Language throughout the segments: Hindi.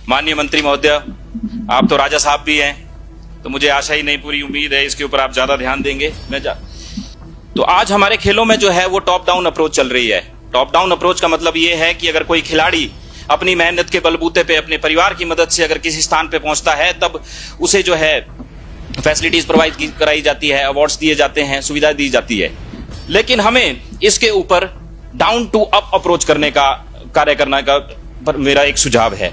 माननीय मंत्री महोदय, आप तो राजा साहब भी हैं, तो मुझे आशा ही नहीं पूरी उम्मीद है इसके ऊपर आप ज्यादा ध्यान देंगे। तो आज हमारे खेलों में जो है वो टॉप डाउन अप्रोच चल रही है। टॉप डाउन अप्रोच का मतलब ये है कि अगर कोई खिलाड़ी अपनी मेहनत के बलबूते पे अपने परिवार की मदद से अगर किसी स्थान पे पहुंचता है तब उसे जो है फैसिलिटीज प्रोवाइड कराई जाती है, अवार्ड्स दिए जाते हैं, सुविधा दी जाती है। लेकिन हमें इसके ऊपर डाउन टू अप अप्रोच करने का कार्य करने का पर मेरा एक सुझाव है।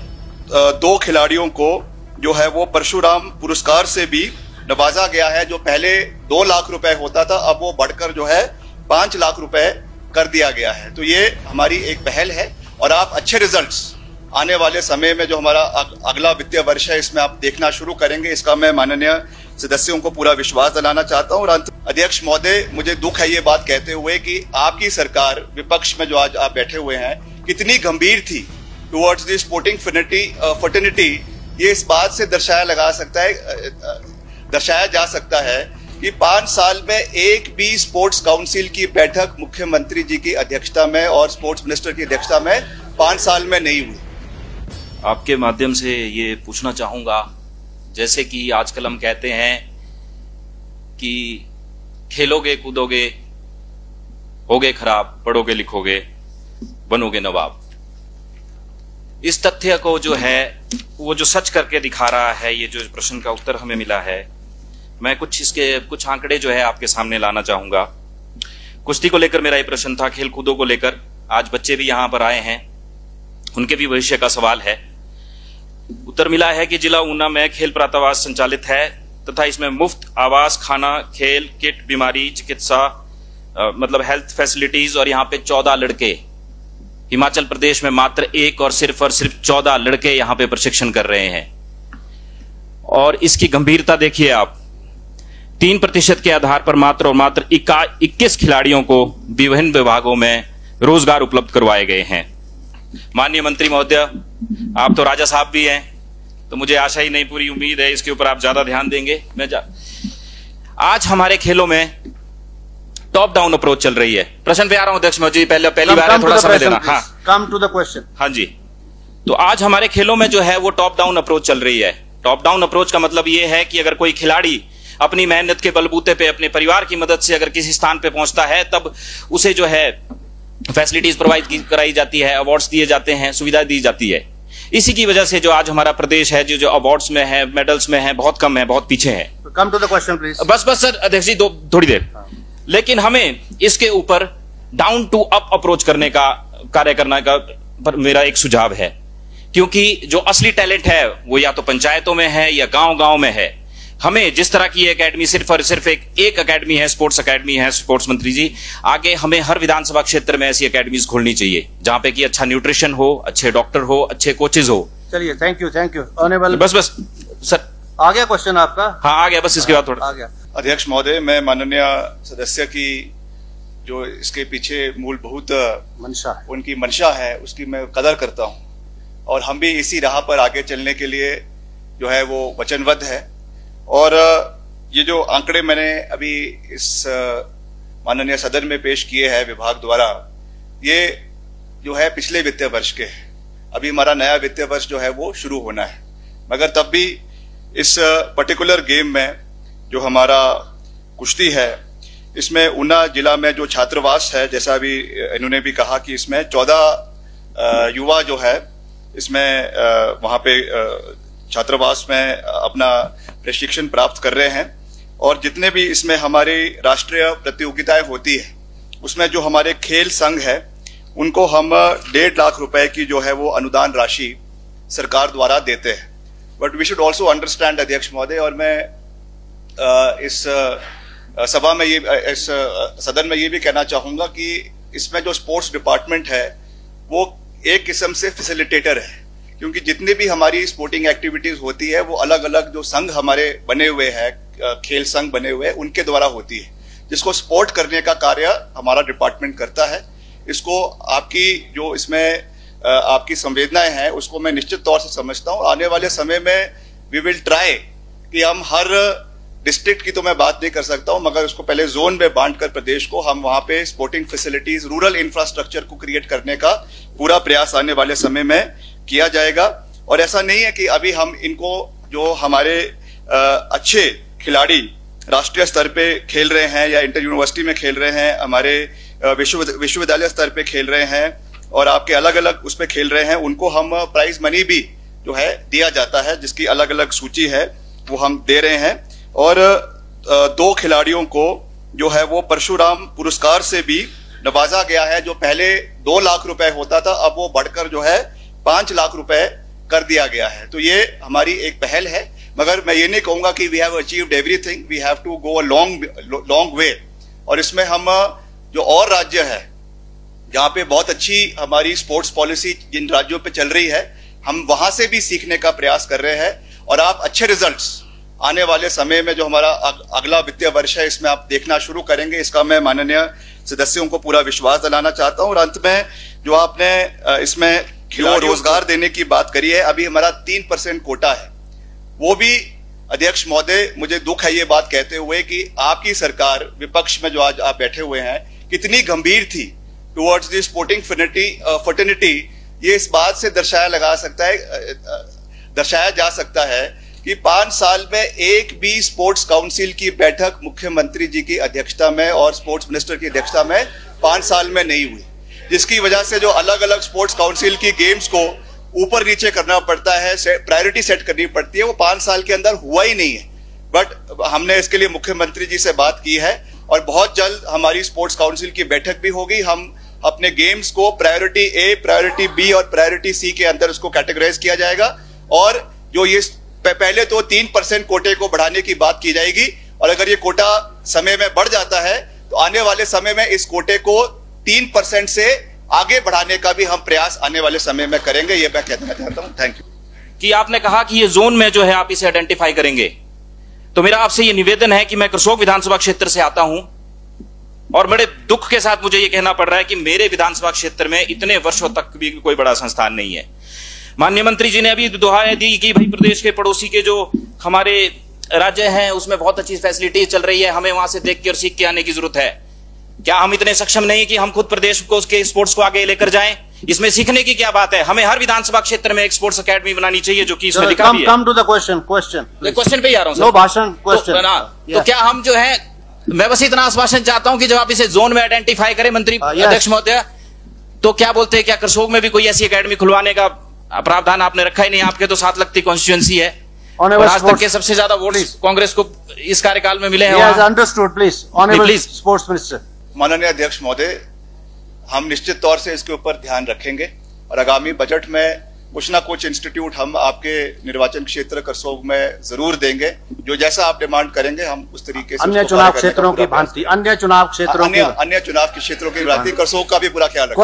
2 खिलाड़ियों को जो है वो परशुराम पुरस्कार से भी नवाजा गया है। जो पहले 2 लाख रुपए होता था, अब वो बढ़कर जो है 5 लाख रुपए कर दिया गया है। तो ये हमारी एक पहल है और आप अच्छे रिजल्ट्स आने वाले समय में जो हमारा अगला वित्तीय वर्ष है इसमें आप देखना शुरू करेंगे। इसका मैं माननीय सदस्यों को पूरा विश्वास दिलाना चाहता हूं। और अध्यक्ष महोदय, मुझे दुख है ये बात कहते हुए कि आपकी सरकार विपक्ष में जो आज आप बैठे हुए हैं कितनी गंभीर थी टुवर्ड्स द स्पोर्टिंग फर्टिनिटी। ये इस बात से दर्शाया जा सकता है कि 5 साल में एक भी स्पोर्ट्स काउंसिल की बैठक मुख्यमंत्री जी की अध्यक्षता में और स्पोर्ट्स मिनिस्टर की अध्यक्षता में 5 साल में नहीं हुई। आपके माध्यम से ये पूछना चाहूंगा, जैसे कि आजकल हम कहते हैं कि खेलोगे कूदोगे होगे खराब, पढ़ोगे लिखोगे बनोगे नवाब। इस तथ्य को जो है वो जो सच करके दिखा रहा है ये जो प्रश्न का उत्तर हमें मिला है, मैं कुछ आंकड़े जो है आपके सामने लाना चाहूंगा। कुश्ती को लेकर मेरा ये प्रश्न था, खेल कूदों को लेकर आज बच्चे भी यहां पर आए हैं, उनके भी भविष्य का सवाल है। उत्तर मिला है कि जिला ऊना में खेल प्रातःवास संचालित है तथा इसमें मुफ्त आवास, खाना, खेल किट, बीमारी चिकित्सा मतलब हेल्थ फैसिलिटीज, और यहाँ पे 14 लड़के, हिमाचल प्रदेश में मात्र 1 और सिर्फ 14 लड़के यहाँ पे प्रशिक्षण कर रहे हैं। और इसकी गंभीरता देखिए आप, 3% के आधार पर मात्र और मात्र 21 खिलाड़ियों को विभिन्न विभागों में रोजगार उपलब्ध करवाए गए हैं। माननीय मंत्री महोदय, आप तो राजा साहब भी हैं, तो मुझे आशा ही नहीं पूरी उम्मीद है इसके ऊपर आप ज्यादा ध्यान देंगे। आज हमारे खेलों में टॉप डाउन अप्रोच चल रही है। प्रश्न पे आ रहा हूं अध्यक्ष महोदय, पहली बार है, थोड़ा समय देना। हाँ, कम टू द क्वेश्चन। हाँ जी, तो आज हमारे खेलों में जो है वो टॉप डाउन अप्रोच चल रही है। टॉप डाउन अप्रोच का मतलब ये है कि अगर कोई खिलाड़ी अपनी मेहनत के बलबूते पे अपने परिवार की मदद से अगर किसी स्थान पे पहुंचता है तब उसे जो है फैसिलिटीज प्रोवाइड कराई जाती है, अवार्ड्स दिए जाते हैं, सुविधा दी जाती है। इसी की वजह से जो आज हमारा प्रदेश है जो अवार्ड्स में है, मेडल्स में है, बहुत कम है, बहुत पीछे है। Come to the question please. बस सर अध्यक्ष जी, थोड़ी देर। लेकिन हमें इसके ऊपर डाउन टू अप अप्रोच करने का कार्य करने का पर मेरा एक सुझाव है, क्योंकि जो असली टैलेंट है वो या तो पंचायतों में है या गांव-गांव में है। हमें जिस तरह की एकेडमी सिर्फ और सिर्फ एक एकेडमी है, स्पोर्ट्स एकेडमी है, स्पोर्ट्स मंत्री जी, आगे हमें हर विधानसभा क्षेत्र में ऐसी एकेडमीज खोलनी चाहिए जहां पे कि अच्छा न्यूट्रिशन हो, अच्छे डॉक्टर हो, अच्छे कोचेज हो। चलिए, थैंक यू ऑनरेबल। बस सर, आ गया क्वेश्चन आपका? हाँ, आ गया, बस इसके बाद थोड़ा आ गया। अध्यक्ष महोदय, मैं माननीय सदस्य की जो इसके पीछे मूलभूत उनकी मंशा है उसकी मैं कदर करता हूं और हम भी इसी राह पर आगे चलने के लिए जो है वो वचनबद्ध है। और ये जो आंकड़े मैंने अभी इस माननीय सदन में पेश किए हैं विभाग द्वारा, ये जो है पिछले वित्तीय वर्ष के हैं। अभी हमारा नया वित्तीय वर्ष जो है वो शुरू होना है, मगर तब भी इस पर्टिकुलर गेम में जो हमारा कुश्ती है इसमें ऊना जिला में जो छात्रावास है, जैसा अभी इन्होंने भी कहा कि इसमें 14 युवा जो है इसमें वहां पे छात्रावास में अपना प्रशिक्षण प्राप्त कर रहे हैं। और जितने भी इसमें हमारी राष्ट्रीय प्रतियोगिताएं होती है उसमें जो हमारे खेल संघ है उनको हम 1.5 लाख रुपए की जो है वो अनुदान राशि सरकार द्वारा देते हैं। But we should also understand अध्यक्ष महोदय, और मैं इस सभा में इस सदन में ये भी कहना चाहूंगा कि इसमें जो स्पोर्ट्स डिपार्टमेंट है वो एक किस्म से फैसिलिटेटर है, क्योंकि जितनी भी हमारी स्पोर्टिंग एक्टिविटीज होती है वो अलग अलग जो संघ हमारे बने हुए हैं, खेल संघ बने हुए हैं, उनके द्वारा होती है, जिसको सपोर्ट करने का कार्य हमारा डिपार्टमेंट करता है। इसको आपकी जो इसमें आपकी संवेदनाएं हैं उसको मैं निश्चित तौर से समझता हूं। आने वाले समय में वी विल ट्राई कि हम हर डिस्ट्रिक्ट की तो मैं बात नहीं कर सकता हूं, मगर उसको पहले जोन में बांटकर प्रदेश को हम वहां पे स्पोर्टिंग फैसिलिटीज, रूरल इंफ्रास्ट्रक्चर को क्रिएट करने का पूरा प्रयास आने वाले समय में किया जाएगा। और ऐसा नहीं है कि अभी हम इनको जो हमारे अच्छे खिलाड़ी राष्ट्रीय स्तर पे खेल रहे हैं या इंटर यूनिवर्सिटी में खेल रहे हैं, हमारे विश्वविद्यालय स्तर पे खेल रहे हैं और आपके अलग अलग उस पे खेल रहे हैं, उनको हम प्राइज मनी भी जो है दिया जाता है, जिसकी अलग अलग सूची है वो हम दे रहे हैं। और 2 खिलाड़ियों को जो है वो परशुराम पुरस्कार से भी नवाजा गया है। जो पहले 2 लाख रुपए होता था, अब वो बढ़कर जो है 5 लाख रुपए कर दिया गया है। तो ये हमारी एक पहल है, मगर मैं ये नहीं कहूंगा कि we have achieved everything, we have to go a long way. और इसमें हम जो और राज्य है जहां पे बहुत अच्छी हमारी स्पोर्ट्स पॉलिसी जिन राज्यों पे चल रही है, हम वहां से भी सीखने का प्रयास कर रहे हैं। और आप अच्छे रिजल्ट्स आने वाले समय में जो हमारा अगला वित्तीय वर्ष है इसमें आप देखना शुरू करेंगे, इसका मैं माननीय सदस्यों को पूरा विश्वास दिलाना चाहता हूं। और अंत में जो आपने इसमें खिलाड़ियों रोजगार देने की बात करी है, अभी हमारा 3% कोटा है, वो भी अध्यक्ष महोदय मुझे दुख है ये बात कहते हुए कि आपकी सरकार विपक्ष में जो आज आप बैठे हुए हैं कितनी गंभीर थी टुवर्ड्स द स्पोर्टिंग फर्टिनिटी। ये इस बात से दर्शाया जा सकता है कि 5 साल में एक भी स्पोर्ट्स काउंसिल की बैठक मुख्यमंत्री जी की अध्यक्षता में और स्पोर्ट्स मिनिस्टर की अध्यक्षता में 5 साल में नहीं हुई, जिसकी वजह से जो अलग अलग स्पोर्ट्स काउंसिल की गेम्स को ऊपर नीचे करना पड़ता है, प्रायोरिटी सेट करनी पड़ती है, वो 5 साल के अंदर हुआ ही नहीं है। बट हमने इसके लिए मुख्यमंत्री जी से बात की है और बहुत जल्द हमारी स्पोर्ट्स काउंसिल की बैठक भी होगी। हम अपने गेम्स को प्रायोरिटी ए, प्रायोरिटी बी और प्रायोरिटी सी के अंदर उसको कैटेगराइज किया जाएगा। और जो ये पहले तो 3% कोटे को बढ़ाने की बात की जाएगी, और अगर ये कोटा समय में बढ़ जाता है तो आने वाले समय में इस कोटे को 3% से आगे बढ़ाने का भी हम प्रयास आने वाले समय में करेंगे, ये मैं कहना चाहता हूं। Thank you. कि आपने कहा कि ये जोन में जो है आप इसे आइडेंटिफाई करेंगे, तो मेरा आपसे ये निवेदन है कि मैं करसोग विधानसभा क्षेत्र से आता हूं और बड़े दुख के साथ मुझे ये कहना पड़ रहा है कि मेरे विधानसभा क्षेत्र में इतने वर्षों तक भी कोई बड़ा संस्थान नहीं है। माननीय मंत्री जी ने अभी दुहाई दी कि भाई प्रदेश के पड़ोसी के जो हमारे राज्य हैं उसमें बहुत अच्छी फैसिलिटीज चल रही है, हमें वहां से देख के और सीख के आने की जरूरत है। क्या हम इतने सक्षम नहीं कि हम खुद प्रदेश को उसके स्पोर्ट्स को आगे लेकर जाएं? इसमें सीखने की क्या बात है? हमें हर विधानसभा क्षेत्र में एक स्पोर्ट्स अकेडमी बनानी चाहिए, जो कि इसमें लिखा भी है। कम टू द क्वेश्चन पे ही आ रहा हूं। नो भाषण, क्वेश्चन। तो क्या हम जो है, मैं बस इतना आश्वासन चाहता हूं कि जब आप इसे जोन में आइडेंटिफाई करें मंत्री अध्यक्ष महोदय, तो क्या बोलते हैं, क्या करसोग में भी कोई ऐसी अकेडमी खुलवाने का प्रावधान आपने रखा ही नहीं? आपके तो 7 लगती कॉन्स्टिट्यूएंसी है और आज तक के सबसे ज्यादा वोट कांग्रेस को इस कार्यकाल में मिले हैं। Understood, please honourable sports minister. माननीय अध्यक्ष महोदय, हम निश्चित तौर से इसके ऊपर ध्यान रखेंगे और आगामी बजट में कुछ ना कुछ इंस्टीट्यूट हम आपके निर्वाचन क्षेत्र करसोग में जरूर देंगे। जो जैसा आप डिमांड करेंगे हम उस तरीके से अन्य चुनाव क्षेत्रों की भांति अन्य चुनाव क्षेत्रों की भांति करसोग का भी पूरा ख्याल रखेंगे।